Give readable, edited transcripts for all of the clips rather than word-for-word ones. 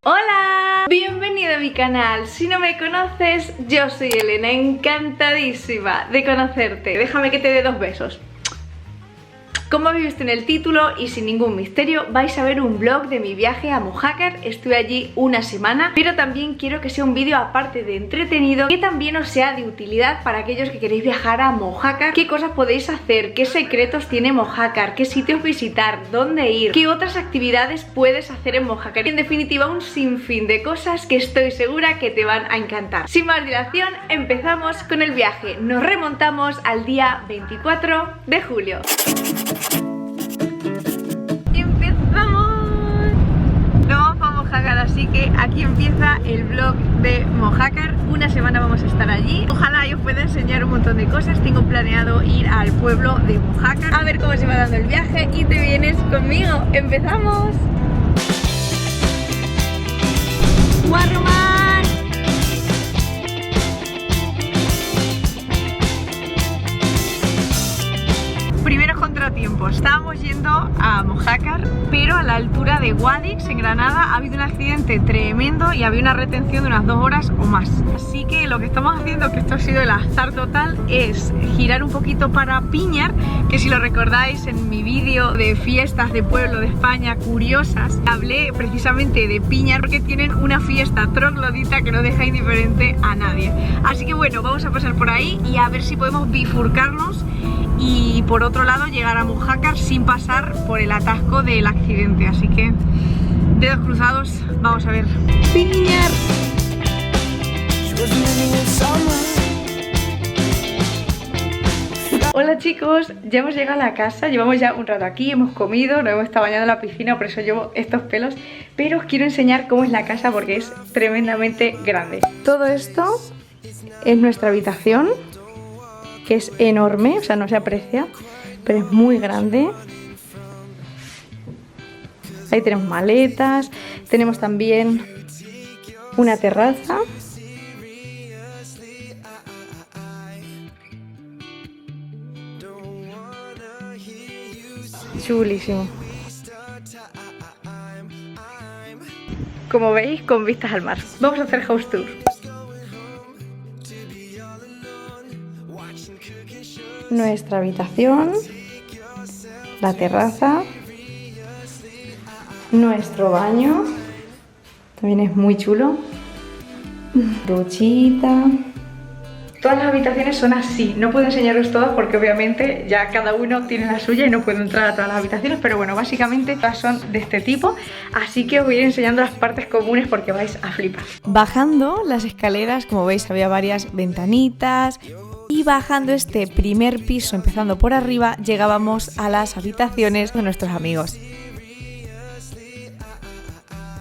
¡Hola! Bienvenido a mi canal. Si no me conoces, yo soy Elena, encantadísima de conocerte. Déjame que te dé 2 besos. Como habéis visto en el título y sin ningún misterio, vais a ver un vlog de mi viaje a Mojácar. Estuve allí una semana, pero también quiero que sea un vídeo aparte de entretenido, que también os sea de utilidad para aquellos que queréis viajar a Mojácar. Qué cosas podéis hacer, qué secretos tiene Mojácar, qué sitios visitar, dónde ir, qué otras actividades puedes hacer en Mojácar. Y en definitiva un sinfín de cosas que estoy segura que te van a encantar. Sin más dilación, empezamos con el viaje. Nos remontamos al día 24 de julio. Así que aquí empieza el vlog de Mojácar. Una semana vamos a estar allí. Ojalá yo pueda enseñar un montón de cosas. Tengo planeado ir al pueblo de Mojácar a ver cómo se va dando el viaje y te vienes conmigo. ¡Empezamos! ¡Guarromán! Primeros contratiempos. Estábamos yendo a Mojácar, pero a la altura de Guadix, en Granada, ha habido un accidente tremendo y había una retención de unas 2 horas o más. Así que lo que estamos haciendo, que esto ha sido el azar total, es girar un poquito para Piñar, que si lo recordáis en mi vídeo de fiestas de pueblo de España curiosas, hablé precisamente de Piñar porque tienen una fiesta troglodita que no deja indiferente a nadie. Así que bueno, vamos a pasar por ahí y a ver si podemos bifurcarnos y por otro lado llegar a Mojácar sin pasar por el atasco del accidente. Así que dedos cruzados, vamos a ver. ¡Piñar! Hola chicos, ya hemos llegado a la casa, llevamos ya un rato aquí, hemos comido, nos hemos estado bañando en la piscina, por eso llevo estos pelos, pero os quiero enseñar cómo es la casa porque es tremendamente grande. Todo esto es nuestra habitación, que es enorme, o sea, no se aprecia, pero es muy grande. Ahí tenemos maletas, tenemos también una terraza. Chulísimo. Como veis, con vistas al mar. Vamos a hacer house tour. Nuestra habitación, la terraza, nuestro baño, también es muy chulo, duchita. Todas las habitaciones son así, no puedo enseñaros todas porque obviamente ya cada uno tiene la suya y no puedo entrar a todas las habitaciones, pero bueno, básicamente todas son de este tipo, así que os voy a ir enseñando las partes comunes porque vais a flipar. Bajando las escaleras, como veis, había varias ventanitas. Y bajando este primer piso, empezando por arriba, llegábamos a las habitaciones de nuestros amigos.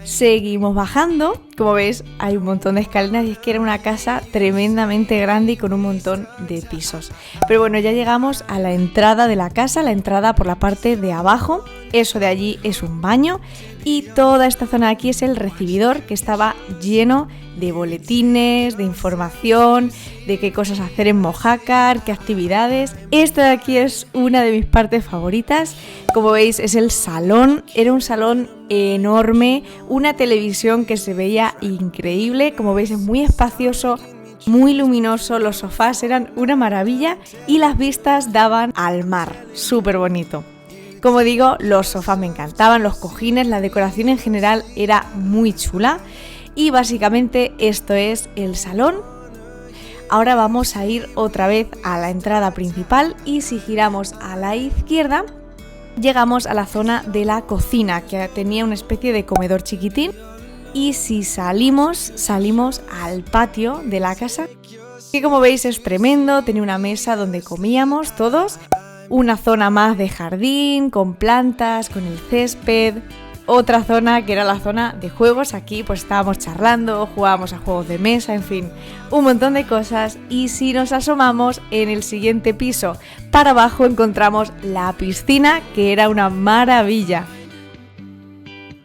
Seguimos bajando, como veis hay un montón de escaleras y es que era una casa tremendamente grande y con un montón de pisos. Pero bueno, ya llegamos a la entrada de la casa, la entrada por la parte de abajo. Eso de allí es un baño y toda esta zona de aquí es el recibidor, que estaba lleno de boletines, de información, de qué cosas hacer en Mojácar, qué actividades. Esto de aquí es una de mis partes favoritas. Como veis es el salón, era un salón enorme, una televisión que se veía increíble, como veis es muy espacioso, muy luminoso, los sofás eran una maravilla y las vistas daban al mar, súper bonito. Como digo, los sofás me encantaban, los cojines, la decoración en general era muy chula y básicamente esto es el salón. Ahora vamos a ir otra vez a la entrada principal y si giramos a la izquierda llegamos a la zona de la cocina, que tenía una especie de comedor chiquitín, y si salimos al patio de la casa, que como veis es tremendo, tenía una mesa donde comíamos todos, una zona más de jardín, con plantas, con el césped, otra zona que era la zona de juegos, aquí pues estábamos charlando, jugábamos a juegos de mesa, en fin, un montón de cosas. Y si nos asomamos en el siguiente piso para abajo encontramos la piscina, que era una maravilla.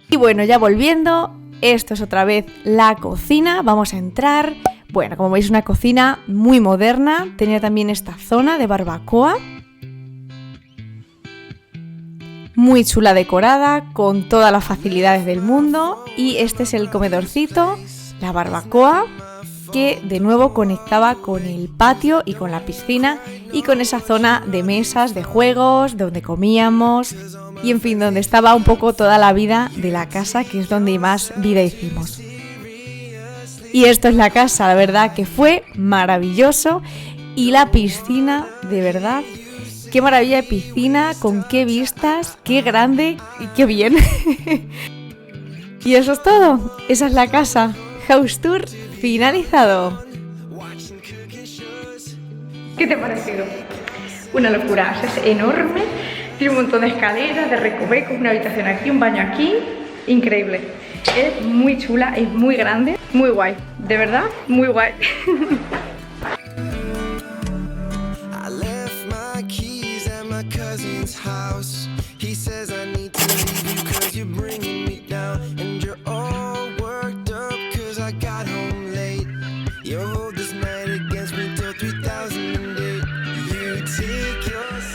Y bueno, ya volviendo, esto es otra vez la cocina, vamos a entrar. Bueno, como veis una cocina muy moderna, tenía también esta zona de barbacoa muy chula decorada, con todas las facilidades del mundo. Y este es el comedorcito, la barbacoa, que de nuevo conectaba con el patio y con la piscina y con esa zona de mesas, de juegos, donde comíamos y en fin, donde estaba un poco toda la vida de la casa, que es donde más vida hicimos. Y esto es la casa, la verdad que fue maravilloso. Y la piscina, de verdad, qué maravilla de piscina, con qué vistas, qué grande y qué bien. Y eso es todo, esa es la casa. House tour finalizado. ¿Qué te ha parecido? Una locura, es enorme, tiene un montón de escaleras, de recovecos, una habitación aquí, un baño aquí, increíble. Es muy chula, es muy grande, muy guay, de verdad, muy guay.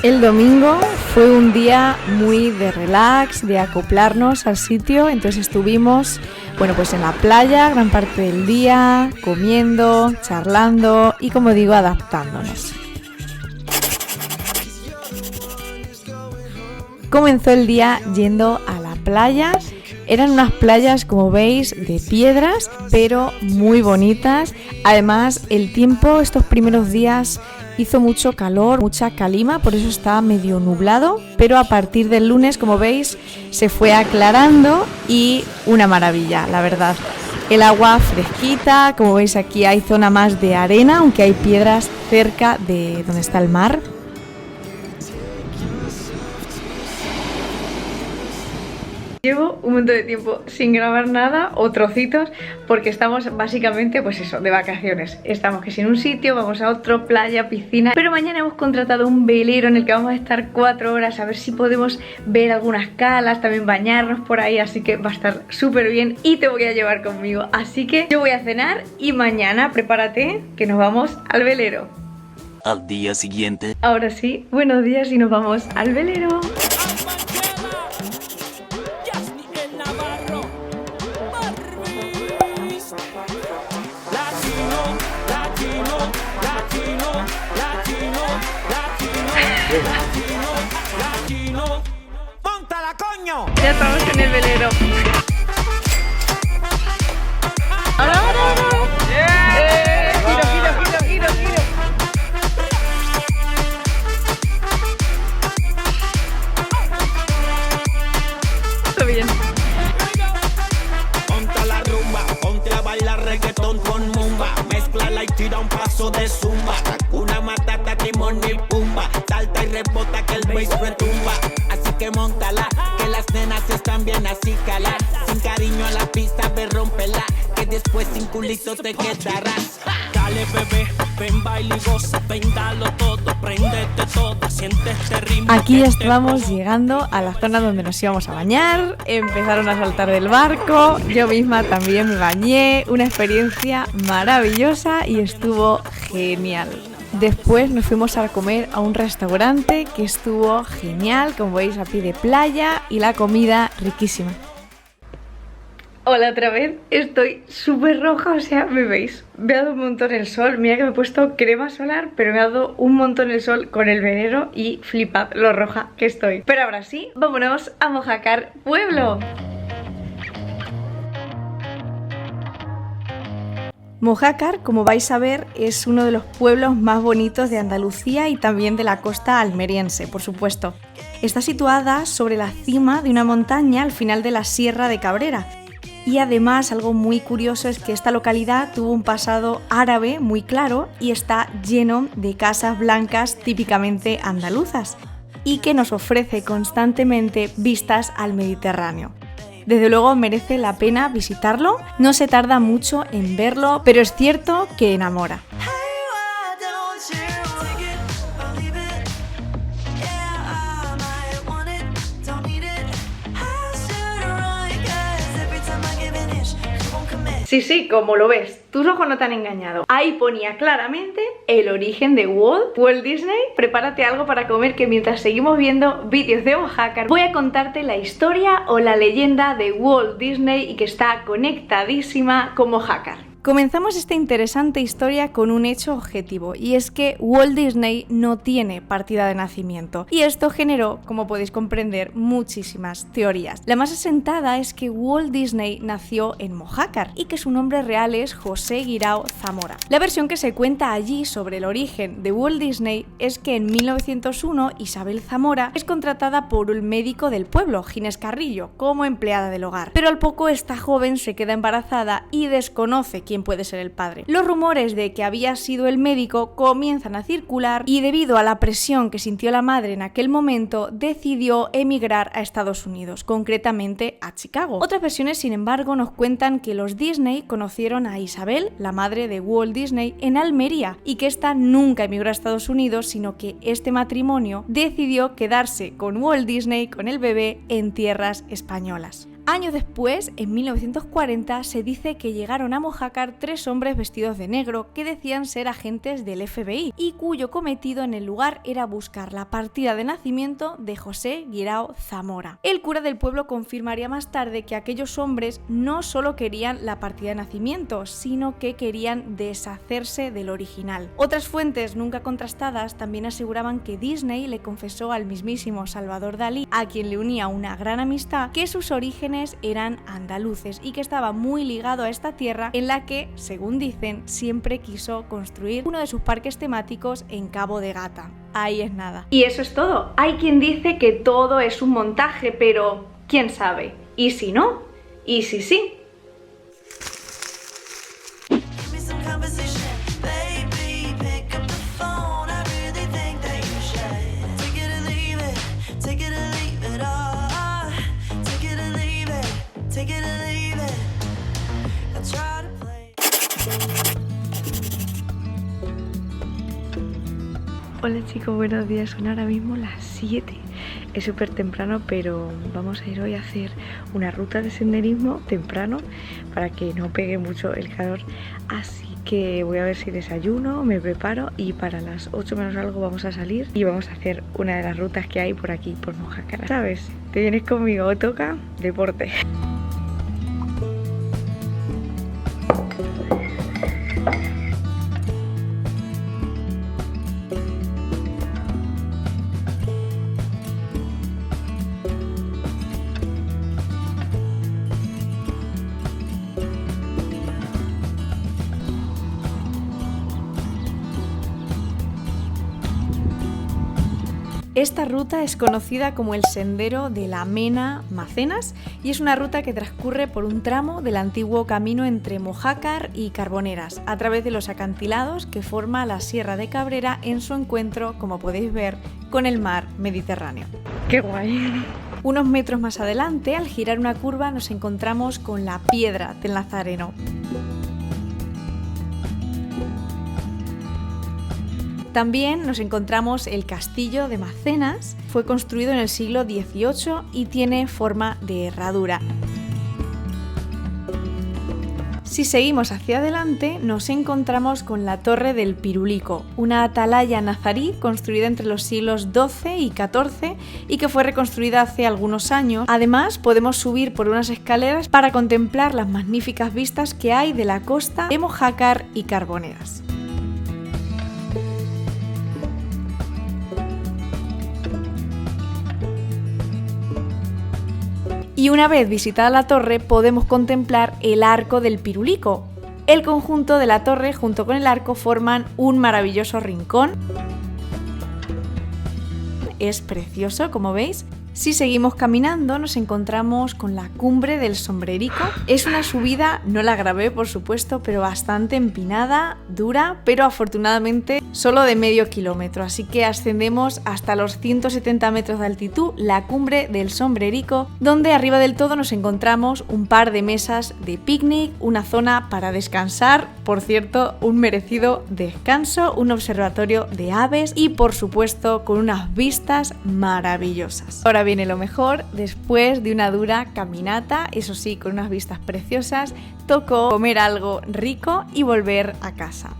El domingo fue un día muy de relax, de acoplarnos al sitio, entonces estuvimos, bueno, pues en la playa gran parte del día, comiendo, charlando y, como digo, adaptándonos. Comenzó el día yendo a la playa. Eran unas playas, como veis, de piedras, pero muy bonitas. Además, el tiempo estos primeros días hizo mucho calor, mucha calima, por eso estaba medio nublado, pero a partir del lunes, como veis, se fue aclarando y una maravilla, la verdad. El agua fresquita, como veis aquí hay zona más de arena, aunque hay piedras cerca de donde está el mar. Llevo un montón de tiempo sin grabar nada o trocitos porque estamos básicamente, pues eso, de vacaciones. Estamos que si en un sitio, vamos a otro, playa, piscina. Pero mañana hemos contratado un velero en el que vamos a estar 4 horas a ver si podemos ver algunas calas, también bañarnos por ahí. Así que va a estar súper bien y te voy a llevar conmigo. Así que yo voy a cenar y mañana prepárate que nos vamos al velero. Al día siguiente. Ahora sí, buenos días y nos vamos al velero. ¡Móntala, coño! Ya estamos en el velero. ¡Ahora, ahora, ahora! Giro. Está bien. Ponte a la rumba, ponte a bailar reggaetón con mumba. Mezclala y tira un paso de zumba. Una matata, timón y pumba. Salta y rebota que el bass retumba. Así que móntala, que las nenas están bien así calar. Sin cariño a la pista, ve rómpela, que después sin culito te quedarás. Dale bebé, ven baila y goza, ven dalo todo, préndete todo, siente este ritmo. Aquí estábamos llegando a la zona donde nos íbamos a bañar, empezaron a saltar del barco, yo misma también me bañé, una experiencia maravillosa y estuvo genial. Después nos fuimos a comer a un restaurante que estuvo genial, como veis, a pie de playa y la comida riquísima. Hola otra vez, estoy súper roja, o sea, me veis, me ha dado un montón el sol, mira que me he puesto crema solar, pero me ha dado un montón el sol con el velero y flipad lo roja que estoy. Pero ahora sí, vámonos a Mojácar Pueblo. Mojácar, como vais a ver, es uno de los pueblos más bonitos de Andalucía y también de la costa almeriense, por supuesto. Está situada sobre la cima de una montaña al final de la Sierra de Cabrera. Y además, algo muy curioso es que esta localidad tuvo un pasado árabe muy claro y está lleno de casas blancas típicamente andaluzas y que nos ofrece constantemente vistas al Mediterráneo. Desde luego merece la pena visitarlo, no se tarda mucho en verlo, pero es cierto que enamora. Sí, como lo ves, tus ojos no te han engañado. Ahí ponía claramente el origen de Walt Disney. Prepárate algo para comer, que mientras seguimos viendo vídeos de Mojácar voy a contarte la historia o la leyenda de Walt Disney y que está conectadísima con Mojácar. Comenzamos esta interesante historia con un hecho objetivo, y es que Walt Disney no tiene partida de nacimiento, y esto generó, como podéis comprender, muchísimas teorías. La más asentada es que Walt Disney nació en Mojácar y que su nombre real es José Guirao Zamora. La versión que se cuenta allí sobre el origen de Walt Disney es que en 1901 Isabel Zamora es contratada por un médico del pueblo, Ginés Carrillo, como empleada del hogar, pero al poco esta joven se queda embarazada y desconoce quién puede ser el padre. Los rumores de que había sido el médico comienzan a circular y debido a la presión que sintió la madre en aquel momento decidió emigrar a Estados Unidos, concretamente a Chicago. Otras versiones, sin embargo, nos cuentan que los Disney conocieron a Isabel, la madre de Walt Disney, en Almería y que ésta nunca emigró a Estados Unidos, sino que este matrimonio decidió quedarse con Walt Disney, con el bebé, en tierras españolas. Años después, en 1940, se dice que llegaron a Mojácar 3 hombres vestidos de negro que decían ser agentes del FBI y cuyo cometido en el lugar era buscar la partida de nacimiento de José Guirao Zamora. El cura del pueblo confirmaría más tarde que aquellos hombres no solo querían la partida de nacimiento, sino que querían deshacerse del original. Otras fuentes nunca contrastadas también aseguraban que Disney le confesó al mismísimo Salvador Dalí, a quien le unía una gran amistad, que sus orígenes eran andaluces y que estaba muy ligado a esta tierra en la que, según dicen, siempre quiso construir uno de sus parques temáticos en Cabo de Gata. Ahí es nada. Y eso es todo. Hay quien dice que todo es un montaje, pero ¿quién sabe? ¿Y si no? ¿Y si sí? Hola chicos, buenos días, son ahora mismo las 7. Es súper temprano, pero vamos a ir hoy a hacer una ruta de senderismo temprano para que no pegue mucho el calor. Así que voy a ver si desayuno, me preparo y para las 8 menos algo vamos a salir y vamos a hacer una de las rutas que hay por aquí, por Mojácar. ¿Sabes? Te vienes conmigo, toca deporte. Esta ruta es conocida como el Sendero de la Mena Macenas y es una ruta que transcurre por un tramo del antiguo camino entre Mojácar y Carboneras, a través de los acantilados que forma la Sierra de Cabrera en su encuentro, como podéis ver, con el mar Mediterráneo. ¡Qué guay! Unos metros más adelante, al girar una curva, nos encontramos con la Piedra del Nazareno. También nos encontramos el castillo de Macenas, fue construido en el siglo XVIII y tiene forma de herradura. Si seguimos hacia adelante, nos encontramos con la Torre del Pirulico, una atalaya nazarí construida entre los siglos XII y XIV y que fue reconstruida hace algunos años. Además, podemos subir por unas escaleras para contemplar las magníficas vistas que hay de la costa de Mojácar y Carboneras. Y una vez visitada la torre podemos contemplar el Arco del Pirulico. El conjunto de la torre junto con el arco forman un maravilloso rincón. Es precioso, como veis. Si seguimos caminando nos encontramos con la cumbre del Sombrerico. Es una subida, no la grabé por supuesto, pero bastante empinada, dura, pero afortunadamente solo de medio kilómetro. Así que ascendemos hasta los 170 metros de altitud, la cumbre del Sombrerico, donde arriba del todo nos encontramos un par de mesas de picnic, una zona para descansar, por cierto, un merecido descanso, un observatorio de aves y por supuesto con unas vistas maravillosas. Ahora bien, viene lo mejor. Después de una dura caminata, eso sí, con unas vistas preciosas, tocó comer algo rico y volver a casa.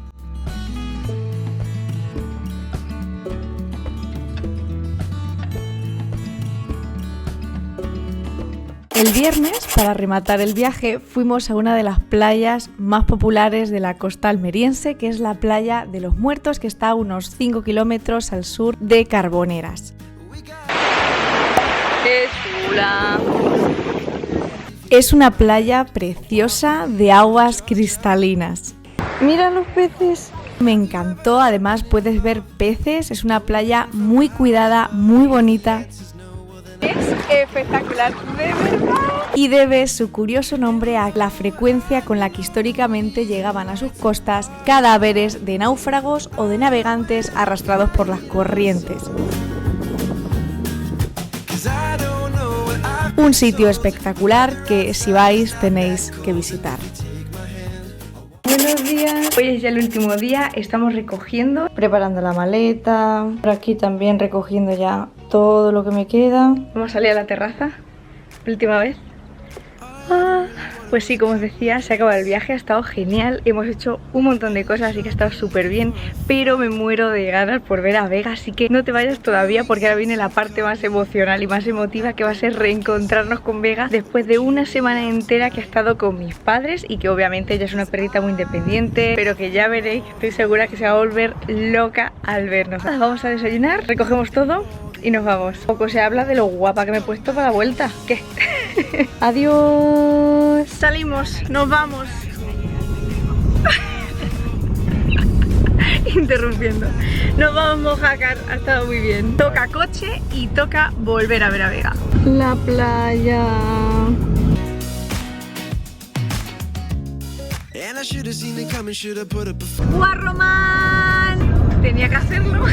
El viernes, para rematar el viaje, fuimos a una de las playas más populares de la costa almeriense, que es la playa de los Muertos, que está a unos 5 kilómetros al sur de Carboneras. ¡Qué chula! Es una playa preciosa de aguas cristalinas. ¡Mira los peces! Me encantó, además puedes ver peces, es una playa muy cuidada, muy bonita. Es espectacular, de verdad. Y debe su curioso nombre a la frecuencia con la que históricamente llegaban a sus costas cadáveres de náufragos o de navegantes arrastrados por las corrientes. Un sitio espectacular que si vais tenéis que visitar. Buenos días. Hoy es ya el último día, estamos recogiendo, preparando la maleta. Por aquí también recogiendo ya todo lo que me queda. Vamos a salir a la terraza, última vez. Pues sí, como os decía, se ha acabado el viaje, ha estado genial, hemos hecho un montón de cosas, así que ha estado súper bien, pero me muero de ganas por ver a Vega, así que no te vayas todavía porque ahora viene la parte más emocional y más emotiva, que va a ser reencontrarnos con Vega después de una semana entera que ha estado con mis padres y que obviamente ella es una perrita muy independiente, pero que ya veréis, estoy segura que se va a volver loca al vernos. Vamos a desayunar, recogemos todo y nos vamos. Poco se habla de lo guapa que me he puesto para la vuelta. ¿Qué? Adiós. Salimos, nos vamos. Interrumpiendo. Nos vamos Mojácar, ha estado muy bien. Toca coche y toca volver a ver a Vega. La playa. ¡Guarromán! Tenía que hacerlo.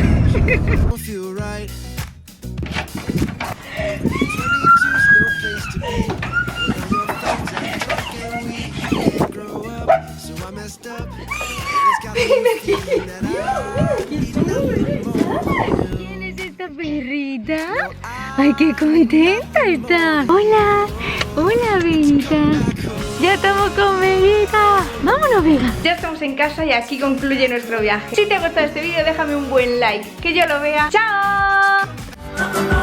¿Quién es esta perrita? ¡Ay, qué contenta está! ¡Hola! ¡Hola, Veguita! ¡Ya estamos con Veguita! ¡Vámonos, Vega! Ya estamos en casa y aquí concluye nuestro viaje. Si te ha gustado este vídeo, déjame un buen like, que yo lo vea. ¡Chao!